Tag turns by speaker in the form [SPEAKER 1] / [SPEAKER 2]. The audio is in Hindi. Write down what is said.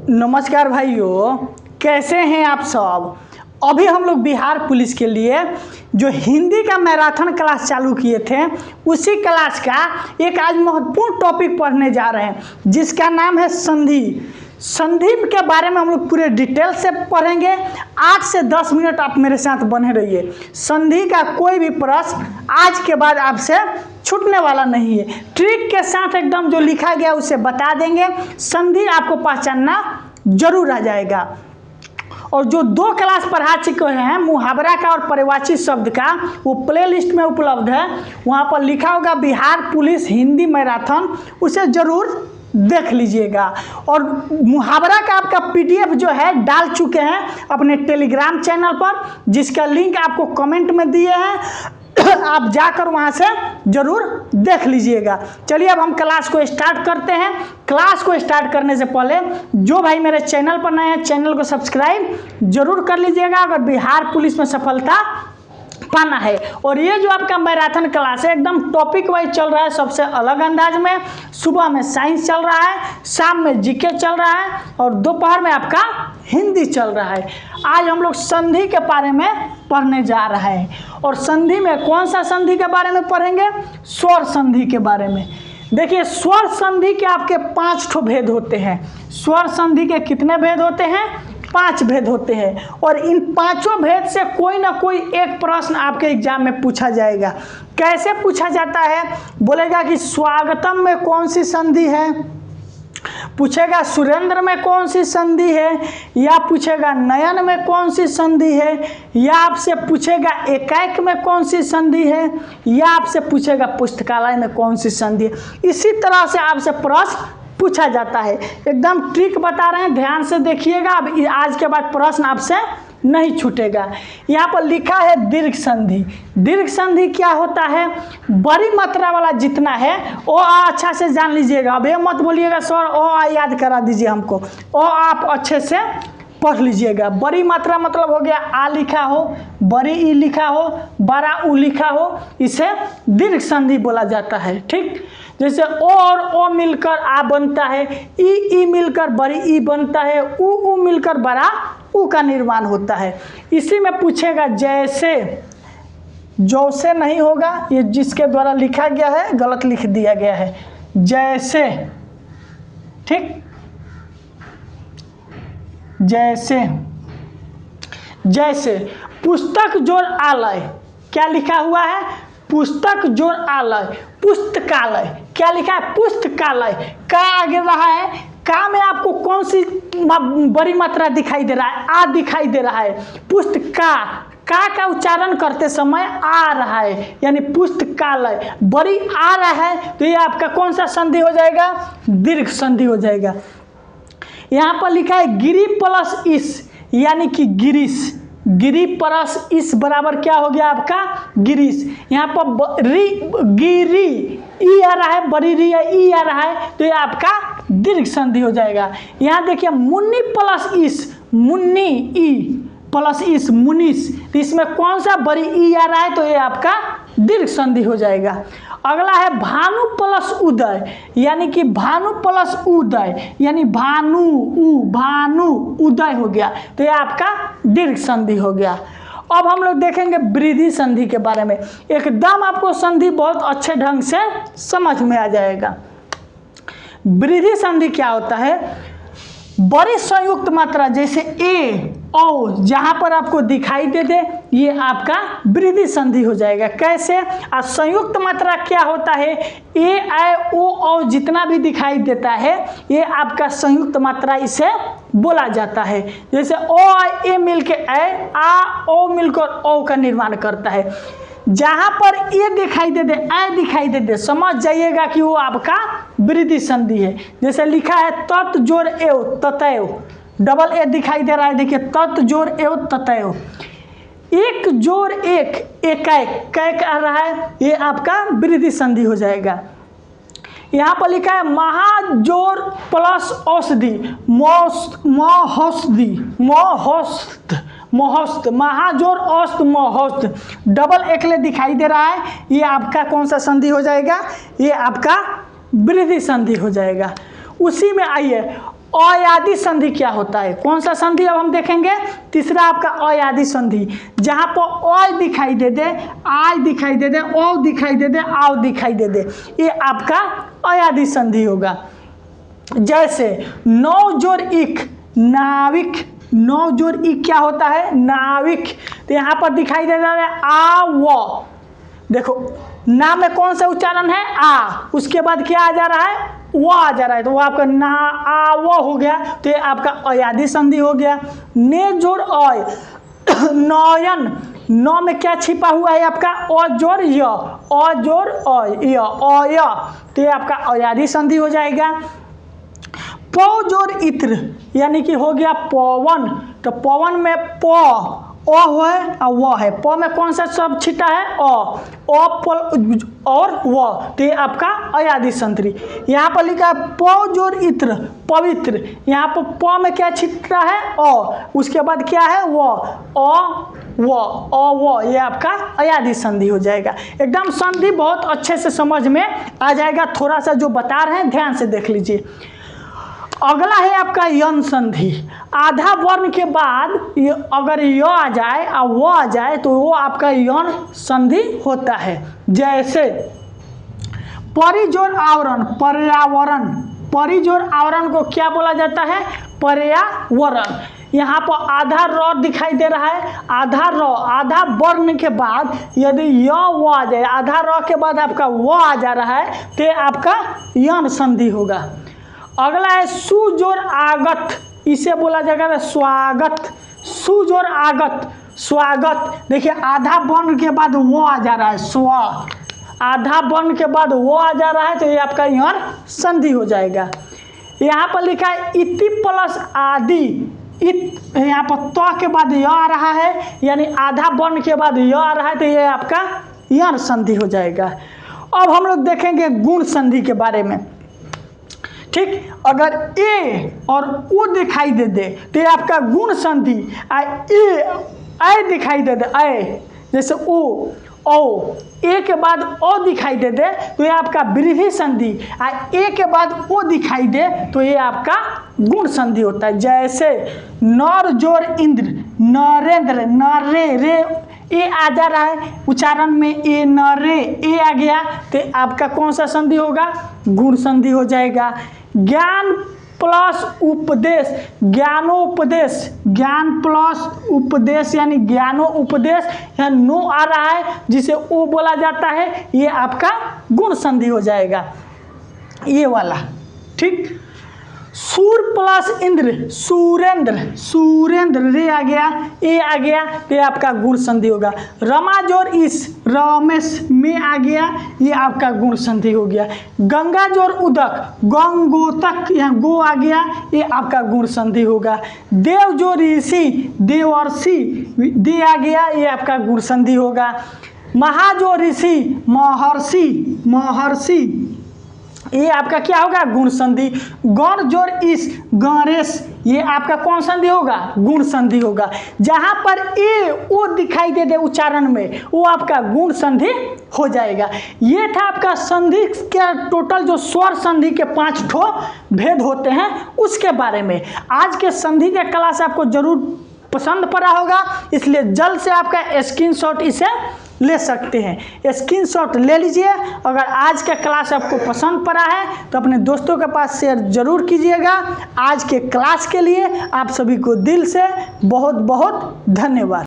[SPEAKER 1] नमस्कार भाइयों, कैसे हैं आप सब। अभी हम लोग बिहार पुलिस के लिए जो हिंदी का मैराथन क्लास चालू किए थे उसी क्लास का एक आज महत्वपूर्ण टॉपिक पढ़ने जा रहे हैं जिसका नाम है संधि। संधि के बारे में हम लोग पूरे डिटेल से पढ़ेंगे। 8 से 10 मिनट आप मेरे साथ बने रहिए। संधि का कोई भी प्रश्न आज के बाद आपसे छूटने वाला नहीं है। ट्रिक के साथ एकदम जो लिखा गया उसे बता देंगे। संधि आपको पहचानना जरूर आ जाएगा। और जो 2 क्लास पढ़ा चुके हैं मुहावरा का और पर्यायवाची शब्द का, वो प्ले लिस्ट में उपलब्ध है। वहाँ पर लिखा होगा बिहार पुलिस हिंदी मैराथन, उसे जरूर देख लीजिएगा। और मुहावरा का आपका PDF जो है डाल चुके हैं अपने टेलीग्राम चैनल पर, जिसका लिंक आपको कमेंट में दिए हैं। आप जाकर वहां से जरूर देख लीजिएगा। चलिए अब हम क्लास को स्टार्ट करते हैं। क्लास को स्टार्ट करने से पहले जो भाई मेरे चैनल पर नए हैं चैनल को सब्सक्राइब जरूर कर लीजिएगा अगर बिहार पुलिस में सफलता पाना है। और ये जो आपका मैराथन क्लास है एकदम टॉपिक वाइज चल रहा है, सबसे अलग अंदाज में। सुबह में साइंस चल रहा है, शाम में जीके चल रहा है और दोपहर में आपका हिंदी चल रहा है। आज हम लोग संधि के बारे में पढ़ने जा रहे हैं। और संधि में कौन सा संधि के बारे में पढ़ेंगे? स्वर संधि के बारे में। देखिए, स्वर संधि के आपके 5 ठो भेद होते हैं। स्वर संधि के कितने भेद होते हैं? 5 भेद होते हैं। और इन 5 भेद से कोई ना कोई एक प्रश्न आपके एग्जाम में पूछा जाएगा। कैसे पूछा जाता है? बोलेगा कि स्वागतम में कौन सी संधि है, पूछेगा सुरेंद्र में कौन सी संधि है, या पूछेगा नयन में कौन सी संधि है, या आपसे पूछेगा एकाएक में कौन सी संधि है, या आपसे पूछेगा पुस्तकालय में कौन सी संधि है। इसी तरह से आपसे प्रश्न पूछा जाता है। एकदम ट्रिक बता रहे हैं, ध्यान से देखिएगा। अब आज के बाद प्रश्न आपसे नहीं छूटेगा। यहाँ पर लिखा है दीर्घ संधि। दीर्घ संधि क्या होता है? बड़ी मात्रा वाला जितना है ओ आ अच्छा से जान लीजिएगा। अब ये मत बोलिएगा सर ओ आ याद करा दीजिए हमको। ओ आप अच्छे से पढ़ लीजिएगा। बड़ी मात्रा मतलब हो गया आ लिखा हो, बड़ी ई लिखा हो, बड़ा उ लिखा हो, इसे दीर्घ संधि बोला जाता है। ठीक, जैसे ओ और ओ मिलकर आ बनता है, ई मिलकर बड़ी ई बनता है, उ मिलकर बड़ा उ का निर्माण होता है। इसी में पूछेगा जैसे, जैसे नहीं होगा, ये जिसके द्वारा लिखा गया है गलत लिख दिया गया है। जैसे, ठीक, जैसे। जैसे पुस्तक जोड़ आलय, क्या लिखा हुआ है? पुस्तक जोड़ आलय, पुस्तकालय। क्या लिखा है? पुस्तकालय। का आगे रहा है, का में आपको कौन सी बड़ी मात्रा दिखाई दे रहा है? आ दिखाई दे रहा है। पुस्तका, का उच्चारण करते समय आ रहा है, यानी पुस्तकालय। बड़ी आ रहा है तो ये आपका कौन सा संधि हो जाएगा? दीर्घ संधि हो जाएगा। यहाँ पर लिखा है गिरी प्लस इस, यानी कि गिरीश। गिरी प्लस इस बराबर क्या हो गया आपका? गिरीश। यहाँ पर गिरी ई आ रहा है, बड़ी री ई आ रहा है तो ये आपका दीर्घ संधि हो जाएगा। यहाँ देखिए मुन्नी प्लस इस, मुन्नी ई प्लस इस, मुनीस। तो इसमें कौन सा बड़ी ई आ रहा है तो ये आपका दीर्घ संधि हो जाएगा। अगला है भानु प्लस उदय, यानी कि भानु प्लस उदय, यानी भानु उदय हो गया तो ये आपका दीर्घ संधि हो गया। अब हम लोग देखेंगे वृद्धि संधि के बारे में। एकदम आपको संधि बहुत अच्छे ढंग से समझ में आ जाएगा। वृद्धि संधि क्या होता है? बड़ी संयुक्त मात्रा जैसे ए ओ जहां पर आपको दिखाई दे दे ये आपका वृद्धि संधि हो जाएगा। कैसे? और संयुक्त मात्रा क्या होता है? ए आई ओ औ जितना भी दिखाई देता है ये आपका संयुक्त मात्रा इसे बोला जाता है। जैसे ओ आई ए मिलके ए, आ ओ मिलकर ओ का निर्माण करता है। जहां पर ए दिखाई दे दे, ए दिखाई दे दे, समझ जाइएगा कि वो आपका वृद्धि संधि है। जैसे लिखा है तत् जोड़ एव ततएव, डबल ए दिखाई दे रहा है, देखिए तत् जोड़ एव ततएव। एक जोड़ एक, एकाएक, कैक आ रहा है, ये आपका वृद्धि संधि हो जाएगा। यहाँ पर लिखा है महाजोर प्लस औषधि, मोहस्त, महाजोर औस्त मोहस्त, डबल एकले दिखाई दे रहा है, ये आपका कौन सा संधि हो जाएगा? ये आपका वृद्धि संधि हो जाएगा। उसी में आइए अयादी संधि क्या होता है, कौन सा संधि अब हम देखेंगे। तीसरा आपका अयादी संधि, जहाँ पर अ दिखाई दे दे, आय दिखाई दे दे, औ दिखाई दे दे, आव दिखाई दे दे, ये आपका अयादी संधि होगा। जैसे नौ जोड़ इक नाविक, नौ जोड़ इक क्या होता है, नाविक। तो यहाँ पर दिखाई दे रहा है आ व, देखो ना में कौन सा उच्चारण है, आ, उसके बाद क्या आ जा रहा है, वो आ जा रहा है, तो वो आपका ना आ वो हो गया, तो ये आपका अयादी संधि हो गया। ने जोड़ अय, नयन, नौ में क्या छिपा हुआ है आपका, अ जोड़ य, अ जोड़ अय, अय, तो ये आपका अयादी संधि हो जाएगा। पौ जोड़ इत्र, यानी कि हो गया पवन, तो पवन में प अ है और व है, प में कौन सा शब्द छिटा है, और व, तो ये आपका अयादी संधि। यहाँ पर लिखा है पौ जोड़ इत्र पवित्र, यहाँ पर प में क्या छिटा है, अ, उसके बाद क्या है व, व, ये आपका अयादी संधि हो जाएगा। एकदम संधि बहुत अच्छे से समझ में आ जाएगा, थोड़ा सा जो बता रहे हैं ध्यान से देख लीजिए। अगला है आपका यन संधि, आधा वर्ण के बाद ये अगर य आ जाए और वो आ जाए तो वो आपका यन संधि होता है। जैसे परिजोड़ आवरण, पर्यावरण, परिजोड़ आवरण को क्या बोला जाता है, पर्यावरण। यहाँ पर आधा र दिखाई दे रहा है, आधा र, आधा वर्ण के बाद यदि य वो आ जाए, आधा र के बाद आपका वो आ जा रहा है, तो आपका यन संधि होगा। अगला है सुजोड़ आगत, इसे बोला जाएगा स्वागत, सुजोड़ आगत, स्वागत। देखिए आधा वर्ण के बाद वो आ जा रहा है, स्व, आधा वर्ण के बाद वो आ जा रहा है, तो ये आपका यन संधि हो जाएगा। यहाँ पर लिखा है इति प्लस आदि, इत यहाँ पर त के बाद य आ रहा है, यानी आधा वर्ण के बाद य आ रहा है, तो ये आपका यन संधि हो जाएगा। अब हम लोग देखेंगे गुण संधि के बारे में। ठीक, अगर ए और ओ दिखाई दे दे तो ये आपका गुण संधि, ए दिखाई दे दे, ए जैसे ओ, ए के बाद ओ दिखाई दे दे तो ये आपका वृद्धि संधि, ए के बाद ओ दिखाई दे तो ये आपका गुण संधि होता है। जैसे नर जोड़ इंद्र, नरेंद्र, नरे, रे ए आ जा रहा है उच्चारण में, ए नरे, ए आ गया, तो आपका कौन सा संधि होगा, गुण संधि हो जाएगा। ज्ञान प्लस उपदेश, ज्ञानोपदेश, ज्ञान प्लस उपदेश यानी ज्ञानोपदेश, यहाँ नो आ रहा है जिसे ओ बोला जाता है, ये आपका गुण संधि हो जाएगा, ये वाला। ठीक, सूर प्लस इंद्र, सुरेंद्र, सुरेंद्र, रे आ गया, ए आ गया, ये आपका गुण संधि होगा। रमा जोड़ इस, रमेश, में आ गया, ये आपका गुण संधि हो गया। गंगा जोड़ उदक, गंगोतक, यहाँ गो आ गया, ये आपका गुण संधि होगा। देव जोड़ ऋषि, देवर्षि, दे आ गया, ये आपका गुण संधि होगा। महाजोड़ ऋषि, महर्षि, महर्षि, ये आपका क्या होगा, गुण संधि। गण जोड़ इस, गणेश, ये आपका कौन संधि होगा, गुण संधि होगा। जहां पर ए ओ दिखाई दे दे उच्चारण में, वो आपका गुण संधि हो जाएगा। ये था आपका संधि के टोटल जो स्वर संधि के 5 ठो भेद होते हैं उसके बारे में। आज के संधि के क्लास आपको जरूर पसंद पड़ा होगा, इसलिए जल्द से आपका स्क्रीनशॉट इसे ले सकते हैं, स्क्रीनशॉट ले लीजिए। अगर आज का क्लास आपको पसंद पड़ा है तो अपने दोस्तों के पास शेयर जरूर कीजिएगा। आज के क्लास के लिए आप सभी को दिल से बहुत बहुत धन्यवाद।